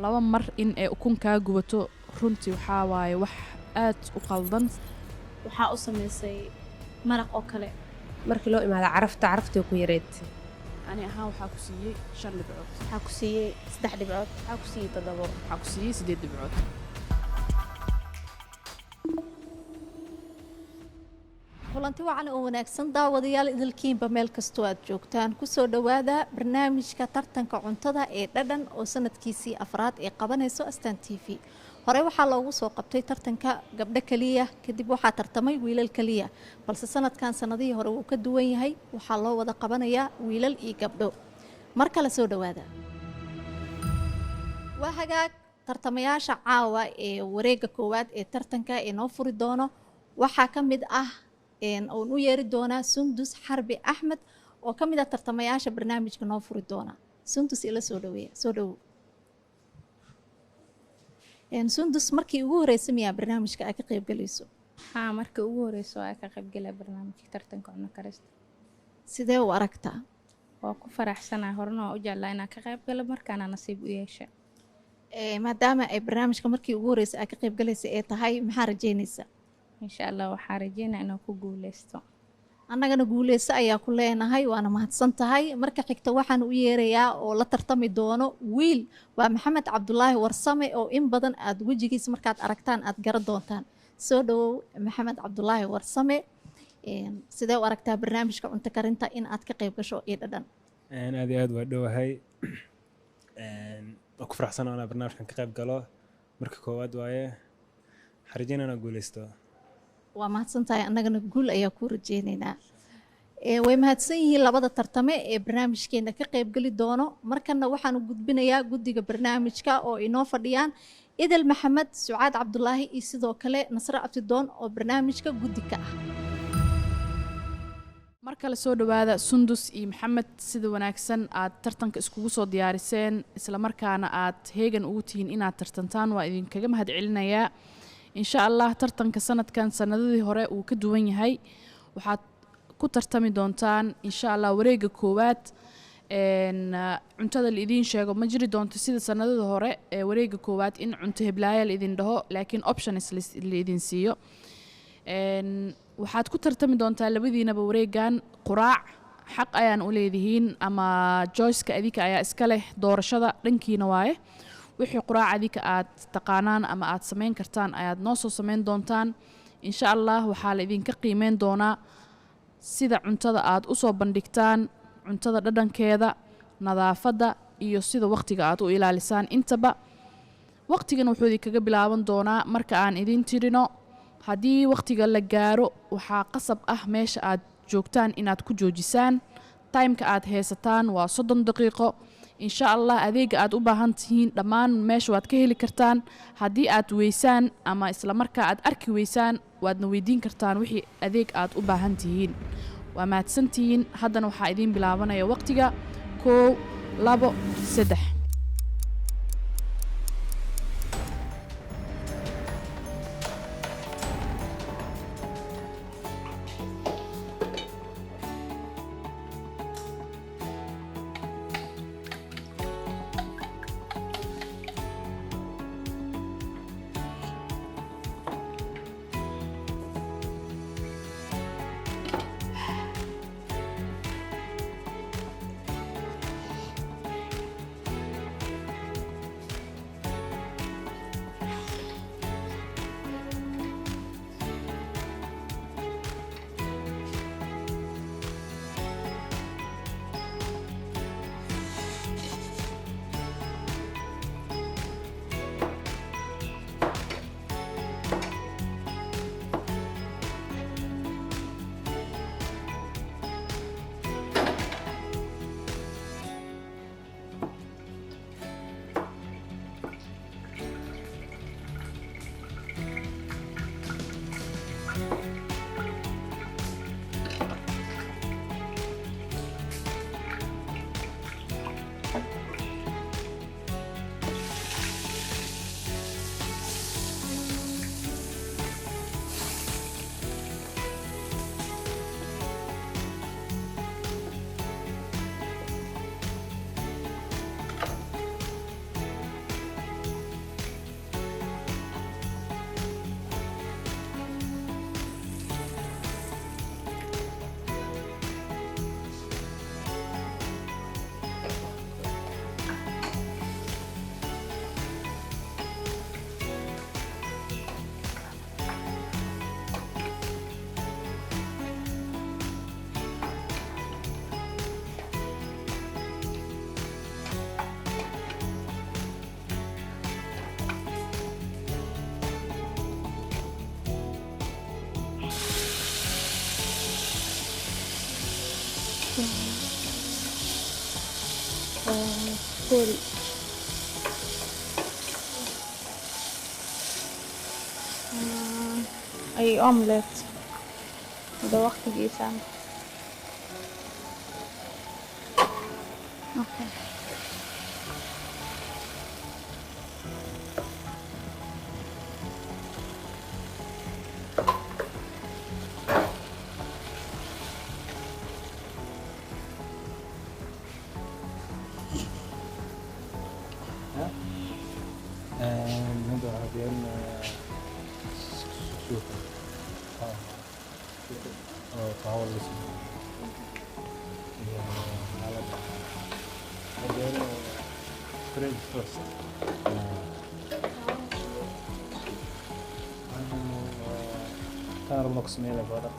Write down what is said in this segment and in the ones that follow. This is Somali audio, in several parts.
laba mar in ay ukun kaa gubato runtii waxaa waaye wax aad u qaldan. waxaa u samaysay maraq oo kale. markii loo imaado caraftii ku yareed. ani ahaan waxaa ku siiyey 5 dhibcood. waxaa ku siiyey 3 dhibcood. waxaa ku siiyey 7. waxaa ku siiyey 8 dhibcood. kulanti wacan oo wanaagsan daawadayaal idilkiinba meel kastoo aad joogtaan kusoo dhowaada barnaamijka tartanka cuntada ee dhadhan oo sanadkiisii 4 ee qabanayso Astaan TV. hore waxaa loogu soo qabtay tartanka gabdho kaliya, kadib waxaa tartamay wiilal kaliya, balse sanadkan sanadihii hore wuu ka duwan yahay, waxaa loo wada qabanayaa wiilal iyo gabdho. mar kale soo dhowaada. waa hagaag tartamayaasha caawa ee wareega koowaad ee tartanka ee noo furi doono waxaa ka mid ah oon u yeeri doonaa Sundus Xarbi Axmed oo ka mid ah tartamayaasha barnaamijka noo furi doona. Sundus ila soo dhaweeya. soo dhawow. Sundus markii ugu horeysay miyaa barnaamijka aad ka qayb galayso? haa markii ugu horeyso ay ka qayb galay barnaamijka tartanka cunno karista. sidee u aragtaa? waa ku faraxsanahay, horena waa u jeclaa inaan ka qayb galo, markaana nasiib u yeeshay. maadaama ay barnaamijka markii ugu horeysay aad ka qayb galaysay ee tahay, maxaa rajeynaysaa? insha allah waxaa rajeynaa inaan ku guuleysto. annagana guuleyso ayaa ku leenahay, waana mahadsan tahay. marka xigta waxaan u yeerayaa oo la tartami doono wiil, waa Maxamed Cabdulaahi Warsame oo in badan aad wejigiisa markaad aragtaan aad garan doontaan. soo dhawow Maxamed Cabdulaahi Warsame. sidee u aragtaa barnaamijka cunto karinta in aad ka qayb gasho iyo dhadhan? aad iyo aad waa dhowahay. waan ku faraxsanahay inaan barnaamijkan ka qayb galo marka koowaad waaye. waxaan rajeynaa inaan guuleysto. waa mahadsan tahay, annagana guul ayaa kuu rajeynaynaa. way mahadsan yihiin labada tartame ee barnaamijkeena ka qayb geli doono. markana waxaan u gudbinayaa guddiga barnaamijka oo inoo fadhiyaan Idil Maxamed, Sucaad Cabdulaahi iyo sidoo kale Nasra Abtidoon oo barnaamijka guddi ka ah. mar kale soo dhowaada Sundus iyo Maxamed, sida wanaagsan aad tartanka iskugu soo diyaariseen isla markaana aad heegan ugu tihiin inaad tartantaan, waa idinkaga mahadcelinayaa. insha allah tartanka sanadkan sanadadii hore uu ka duwan yahay. waxaad ku tartami doontaan insha allah wareega koowaad. cuntada la idiin sheego ma jiri doonto sida sanadada hore ee wareega koowaad in cunto heblaaya la idin dhaho, laakiin options la idin siiyo. waxaad ku tartami doontaa labadiinaba wareegan quraac. xaq ayaan u leedihiin ama joyceka adika ayaa iska leh, doorashada dhankiina waaye. wixii quraac adika aad taqaanaan ama aad samayn kartaan ayaad noo soo samayn doontaan. insha allah waxaa la idinka qiimeyn doonaa sida cuntada aad u soo bandhigtaan, cuntada dhadhankeeda, nadaafadda iyo sida waqtiga aad u ilaalisaan intaba. waqtigan wuxuu idinkaga bilaaban doonaa marka aan idin tirino. haddii waqtiga la gaaro waxaa qasab ah meesha aad joogtaan inaad ku joojisaan. timeka aad haysataan waa 30 daqiiqo. insha allah adeega aad u baahan tihiin dhammaan meesha waad ka heli kartaan. haddii aad weysaan ama isla markaa aad arki weysaan waadna weydiin kartaan wixii adeeg aad u baahan tihiin. waa mahadsantihiin. haddana waxaa idiin bilaabanaya waqtiga 1 2 3. bakeeri ay omelet hada waqtigiisa okay نبدأ ديالنا شوف طاول الاسم على ديالنا فريد فيرست كان نقص ميلة فرق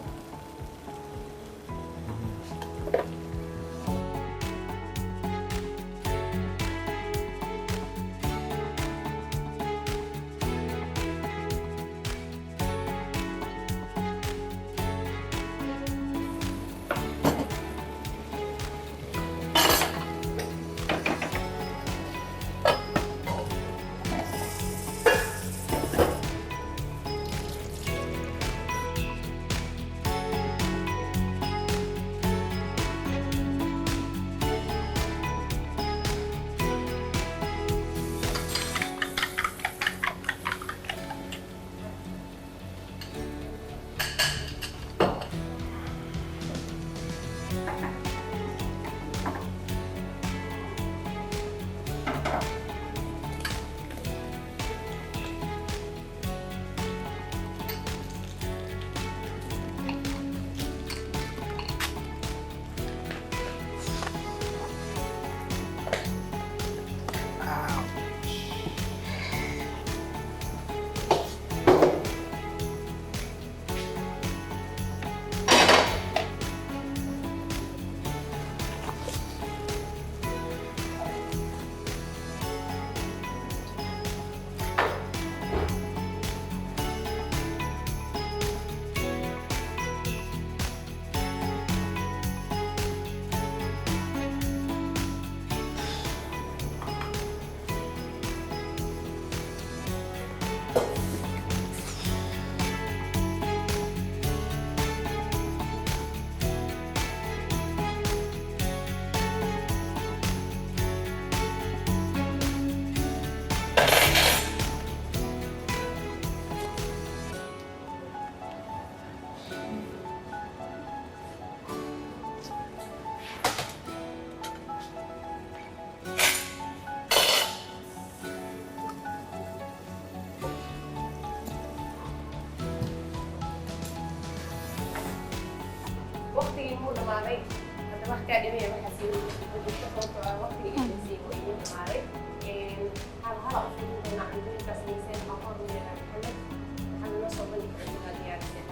waqtigii muu dhamaaday hadda wax kaa dhimaya waxaa sii wajibta sababtoo ah waqtigii insiigu idiin dhamaaday hala u fiirin doonaa cuntooyinkaas miiseen maqoon meela maxamed waxaana noo soo bandhigi cuntada diyaariseen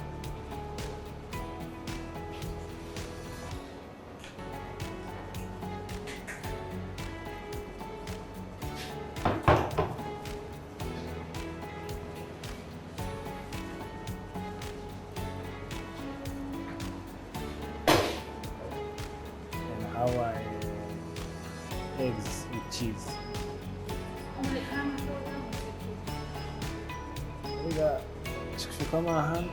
Hawaii eggs with cheese. Iga shuka maahan.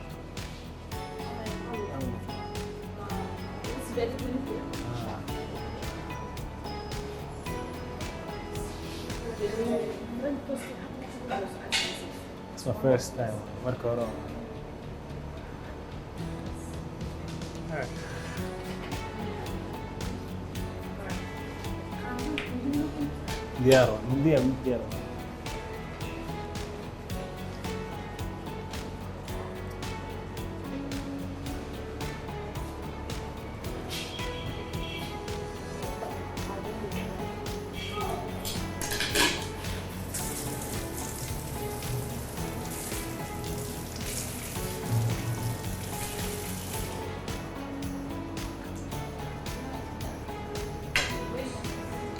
It's my first time. Marka hore. Diaro, diaro.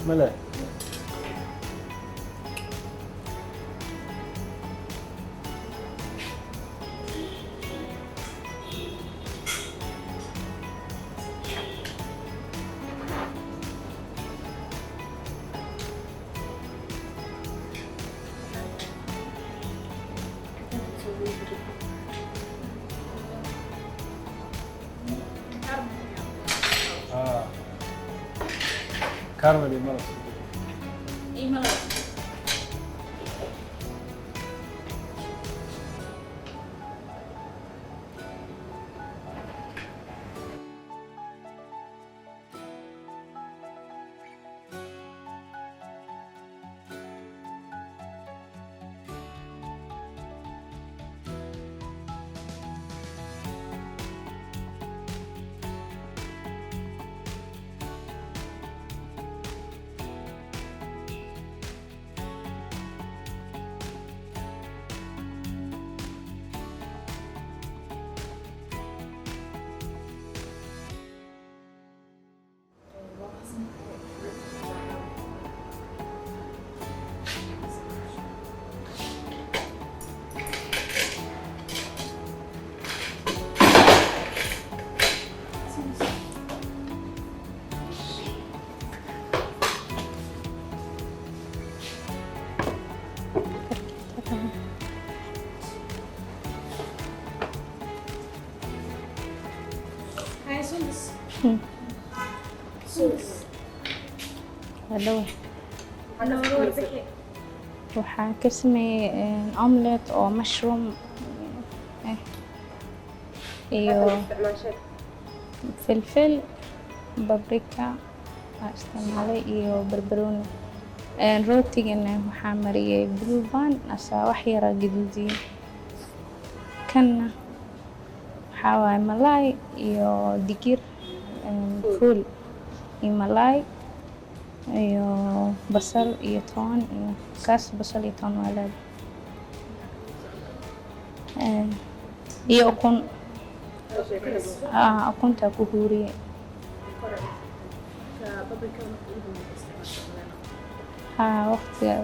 ملا caramel iyo malab هذا waxaan ka sameeyay omelet oo mushroom iyo filfil paprika isticmaalay iyo barbarooni rootigana waxaan mariyay blue band asaa wax yar gaduudiye kana waxaa waaye malaay iyo digir fuul iyo malaay iyo basal iyo toon iyo kaas basal iyo toon waa leedahay iyo ukun ukunta ku huuriye waqtiga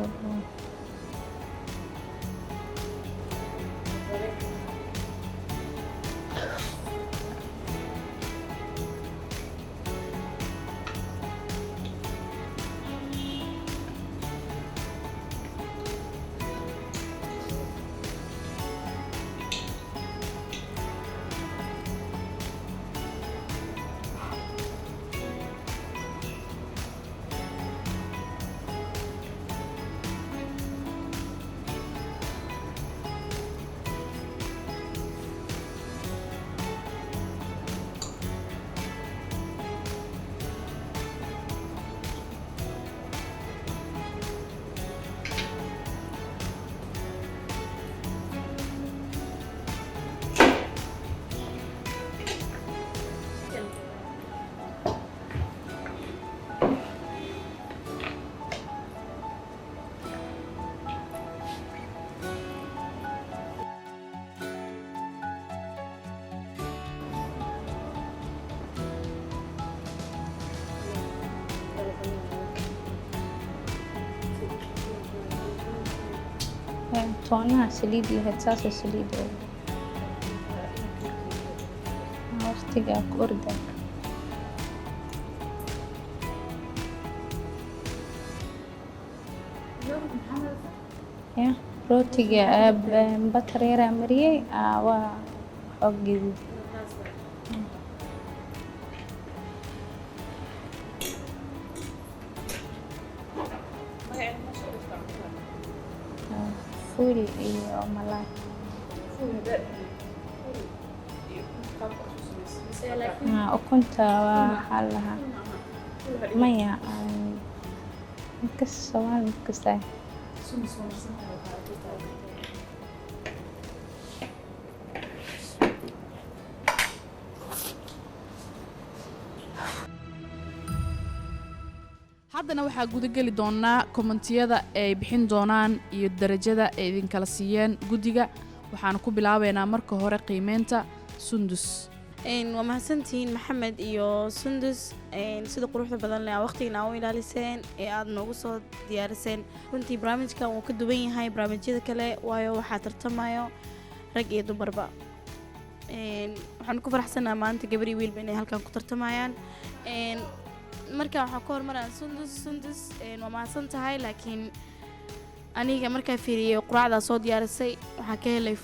toonaa saliid lahayd saasoo saliid waqtigaa ku orda rootiga batar yaraa mariyey waa xoog gaduud fuul iyo malaay ukunta waxaa lahaa maya markas Soomaali markasta haddana waxaa gudageli doonaa kommentiyada ay bixin doonaan iyo darajada ay idinkala siiyeen guddiga waxaan ku bilaabeynaa marka hore qiimeynta Sundus waa mahadsantihiin maxamed iyo Sundus sida quruxda badan leh waqtiga u ilaaliseen ee aad noogu soo diyaariseen runtii barnaamijkan uu ka duwan yahay barnaamijyada kale waayo waxaa tartamayo rag iyo dumarba waxaan ku faraxsanahay maanta gabar iyo wiilba inay halkan ku tartamayaan marka waxaan ku hormaraan Sundus waa mahadsan tahay laakiin aniga markaa fiiriyay quraacda soo diyaarisay waxaan ka helay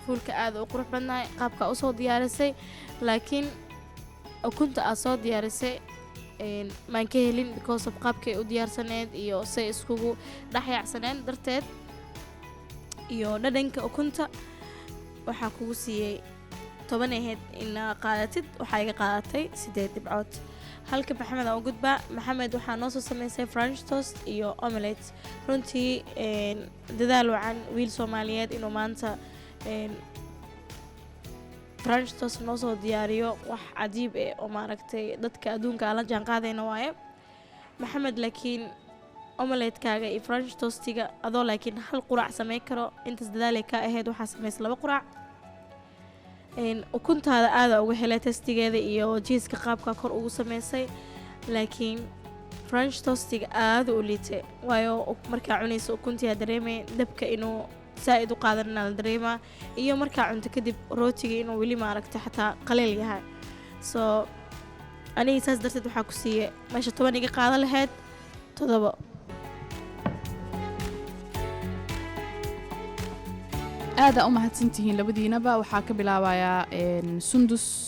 fuulka aad u qurux badnaa qaabka u soo diyaarisay laakiin ukunta aad soo diyaarisay maan ka helin because of qaabkay u diyaarsaneed iyo say iskugu dhexyaacsaneen darteed iyo dhadhanka ukunta waxaa kugu siiyey 10 ahayd inaa qaadatid waxaa iga qaadatay 8 dhibcood halka maxamed aan u gudbaa maxamed waxaa noo soo samaysay french toast iyo omelette runtii dadaal wacan wiil soomaaliyeed inuu maanta french toast noo soo diyaariyo wax cajiib oo maaragtay dadka adduunka aan la jaan qaadayna waaye maxamed laakiin omelette-kaaga iyo french toastiga adoo laakiin hal quraac samayn karo intaas dadaalay ka ahayd waxaa samaysay 2 quraac ukuntaada aada uga helay testigeeda iyo jiiska qaabka kor ugu samaysay laakiin french toastiga aada u liitay waayo markaa cunaysa ukuntiyaa dareemay dabka inuu saa'id u qaadanina la dareemaa iyo markaa cunto kadib rootiga inuu weli maaragtay xataa qaleel yahay soo aniga saas darteed waxaa ku siiyey meesha 10 iga qaadan lahayd 7 aada u mahadsantihiin labadiinaba waxaa ka bilaabayaa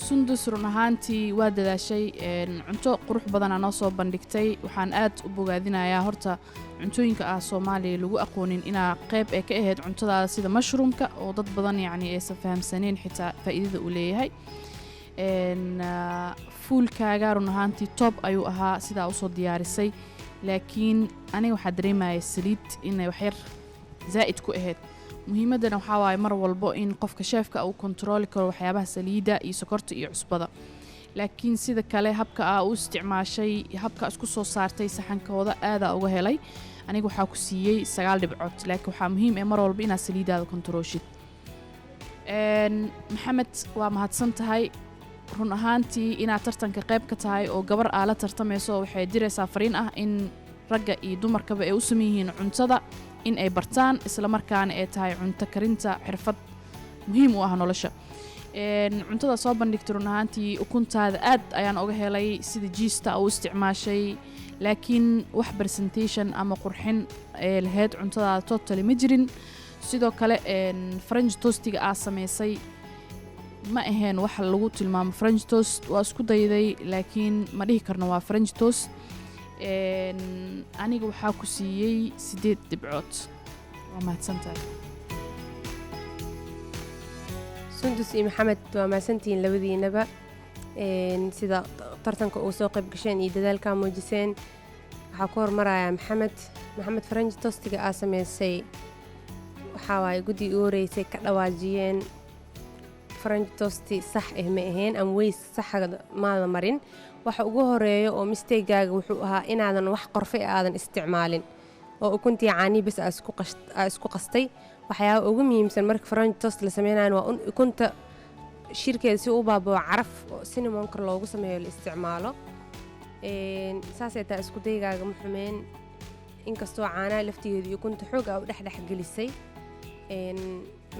sundus run ahaantii waa dadaashay cunto qurux badana noo soo bandhigtay waxaan aad u bogaadinayaa horta cuntooyinka ah soomaaliya lagu aqoonin inaa qayb ee ka ahayd cuntadaada sida mushroomka oo dad badan yacni aysan fahamsaneen xitaa faa'iidada uu leeyahay fuulkaaga run ahaantii top ayuu ahaa sidaa usoo diyaarisay laakiin aniga waxaa dareemaya saliid inay waxyar zaa'id ku ahayd muhiimadana waxaa waaye mar walbo in qofka sheefka uu kontrooli karo waxyaabaha saliidda iyo sokorta iyo cusbada laakiin sida kale habka aa u isticmaashay habka isku soo saartay saxankooda aadaa uga helay aniga waxaa ku siiyey 9 dhibcood laakiin waxaa muhiim ee mar walba inaad saliiddaada kontrooshid maxamed waa mahadsan tahay run ahaantii inaad tartanka qayb ka tahay oo gabar aa la tartamayso waxay diraysaa fariin ah in ragga iyo dumarkaba ay u saman yihiin cuntada in ay bartaan isla markaana ay tahay cunto karinta xirfad muhiim u ah nolosha cuntada soo bandhigtay run ahaantii ukuntaada aad ayaan uga helay sida jiista u isticmaashay laakiin wax presentation ama qurxin ee lahayd cuntadaada totally ma jirin sidoo kale french toastiga aa samaysay ma ahayn wax lagu tilmaamo french toast waa isku dayday laakiin ma dhihi karno waa french toast aniga waxaa ku siiyey 8 dhibcood waa mahadsantahay sundus iyo maxamed waa mahadsantihiin labadiinaba sida tartanka uu soo qayb gasheen iyo dadaalkaa muujiseen waxaa ku hormarayaa maxamed french toastiga aa samaysay waxaa waaye guddiga u horeysay ka dhawaajiyeen french toasti sax ma ahayn ama weys saxa maada marin waxa ugu horeeyo oo mistakegaaga wuxuu ahaa inaadan wax qorfe aadan isticmaalin oo ukuntii caanii bas aa isku qastay waxyaaba ugu muhiimsan marka french toast la sameynayo waa ukunta shirkeeda si u baabao caraf oo cinnamonka loogu sameeyo la isticmaalo saasay taa isku daygaaga ma xumeen inkastoo caanaha laftigeedu iyo ukunta xoog aa u dhexgelisay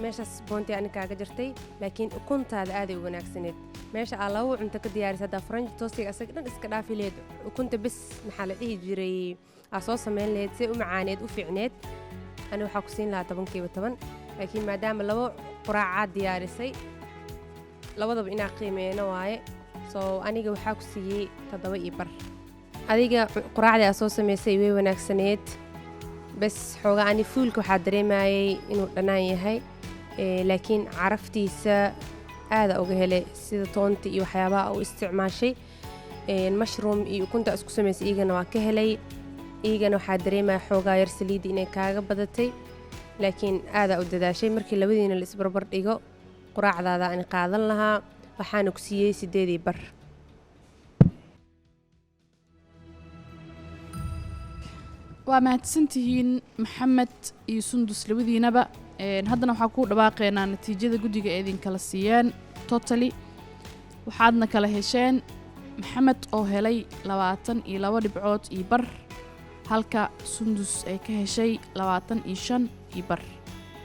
meeshaas boontii ani kaaga jirtay laakiin ukuntaada aaday u wanaagsaneed meesha aa 2 cunto ka diyaarisa haddaa french toastiga asaga dhan iska dhaafi leed ukunta bes maxaa la dhihi jiray aa soo samayn lahayd say u macaaneed u fiicneed ani waxaa ku siin lahaa 10kiiba 10 laakiin maadaama 2 quraacaad diyaarisay labadaba inaa qiimeeyna waaye soo aniga waxaa ku siiyey 7.5 adiga quraacdii aa soo samaysay way wanaagsaneed bes xoogaa ani fuulka waxaa dareemayay inuu dhanaan yahay laakiin caraftiisa aada uga helay sida toonta iyo waxyaabaha u isticmaashay mushroom iyo ukunta isku samaysay iyagana waa ka helay iyagana waxaa dareemaya xoogaa yar saliidda inay kaaga badatay laakiin aadaa u dadaashay markii labadiina la isbarbar dhigo quraacdaada ani qaadan lahaa waxaana ku siiyey 8.5 waa mahadsantihiin maxamed iyo sundus labadiinaba haddana waxaa ku dhawaaqeynaa natiijada guddiga ee idinkala siiyeen totally waxaadna kala hesheen maxamed oo helay 22 dhibcood iyo bar halka sundus ay ka heshay 25 iyo bar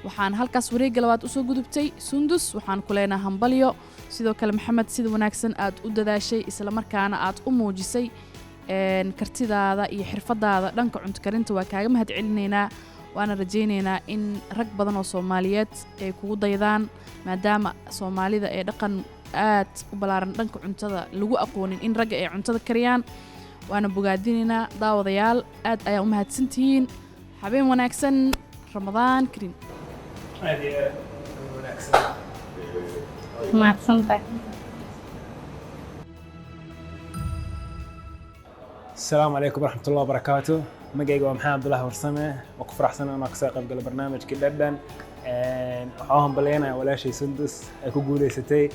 waxaan halkaas wareegga labaad usoo gudubtay sundus waxaan ku leenahay hambalyo sidoo kale maxamed sida wanaagsan aad u dadaashay isla markaana aad u muujisay kartidaada iyo xirfadaada dhanka cunto karinta waa kaaga mahad celinaynaa waana rajaynaynaa in rag badan oo Soomaaliyeed ay kugu daydaan maadaama Soomaalida ay dhaqan aad u balaaran dhanka cuntada lagu aqoonin in ragga ay cuntada kariyaan waana bogaadinaynaa daawadayaal aad ayaa u mahadsantihiin habeen wanaagsan ramadaan kariim aad iyo aad u wanaagsan mahadsantahay السلام عليكم ورحمة الله وبركاته مقايق ومحمد عبد الله ورسمة وكفر أحسن أنا كساق قبل برنامج كدردن وحاهم بلينا ولا شيء سندس أكو قولي ستي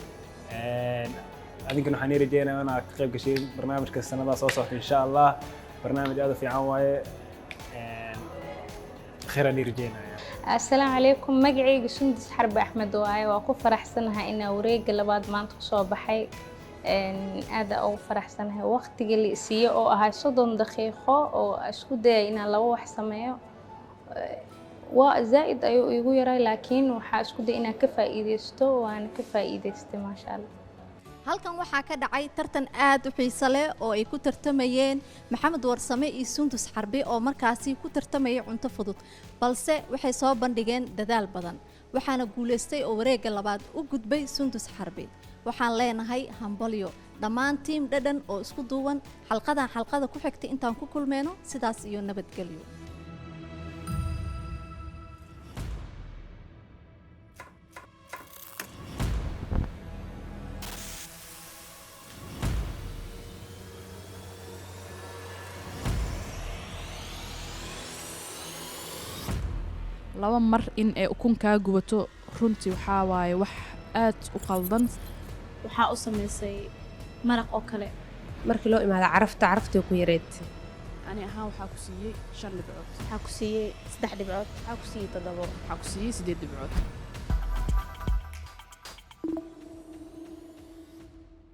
أذنك إنه حنيري جينا وأنا قريب كشيء برنامج كالسنة ذا صوصة إن شاء الله برنامج هذا في عواي خير نيري جينا يعني. السلام عليكم مقعي سندس حرب أحمد واي وأكو فرحسنها إن وريق لبعض ما انتقصوا بحي aada ugu faraxsanahay waqtiga la isiiyo oo ahay 30 daqiiqo oo isku day inaan laba wax sameeyo waa zaid ayuu igu yaray laakiin waxa isku day inaan ka faa'iideysto waan ka faa'iideystay ma sha Allah halkan waxaa ka dhacay tartan aad u xiiso leh oo ay ku tartamayeen Maxamed Warsame iyo Sundus Xarbi oo markaasi ku tartamayay cunto fudud balse waxay soo bandhigeen dadaal badan waxaana guuleystay oo wareegga labaad u gudbay Sundus Xarbi waxaan leenahay hambalyo dhammaan tiim dhadhan oo isku duuban xalqada ku xigtay intaan ku kulmeeno sidaas iyo nabadgelyo laba mar in ay ukunkaa gubato runtii waxaa waaye wax aad u qaldan waxaa u samaysay maraq oo kale markii loo imaado caraftii ku yareed ani ahaan waxaa ku siiyey 5 dhibcood waxaa ku siiyey 3 dhibcood waxaa ku siiyey 7 waxaa ku siiyey 8 dhibcood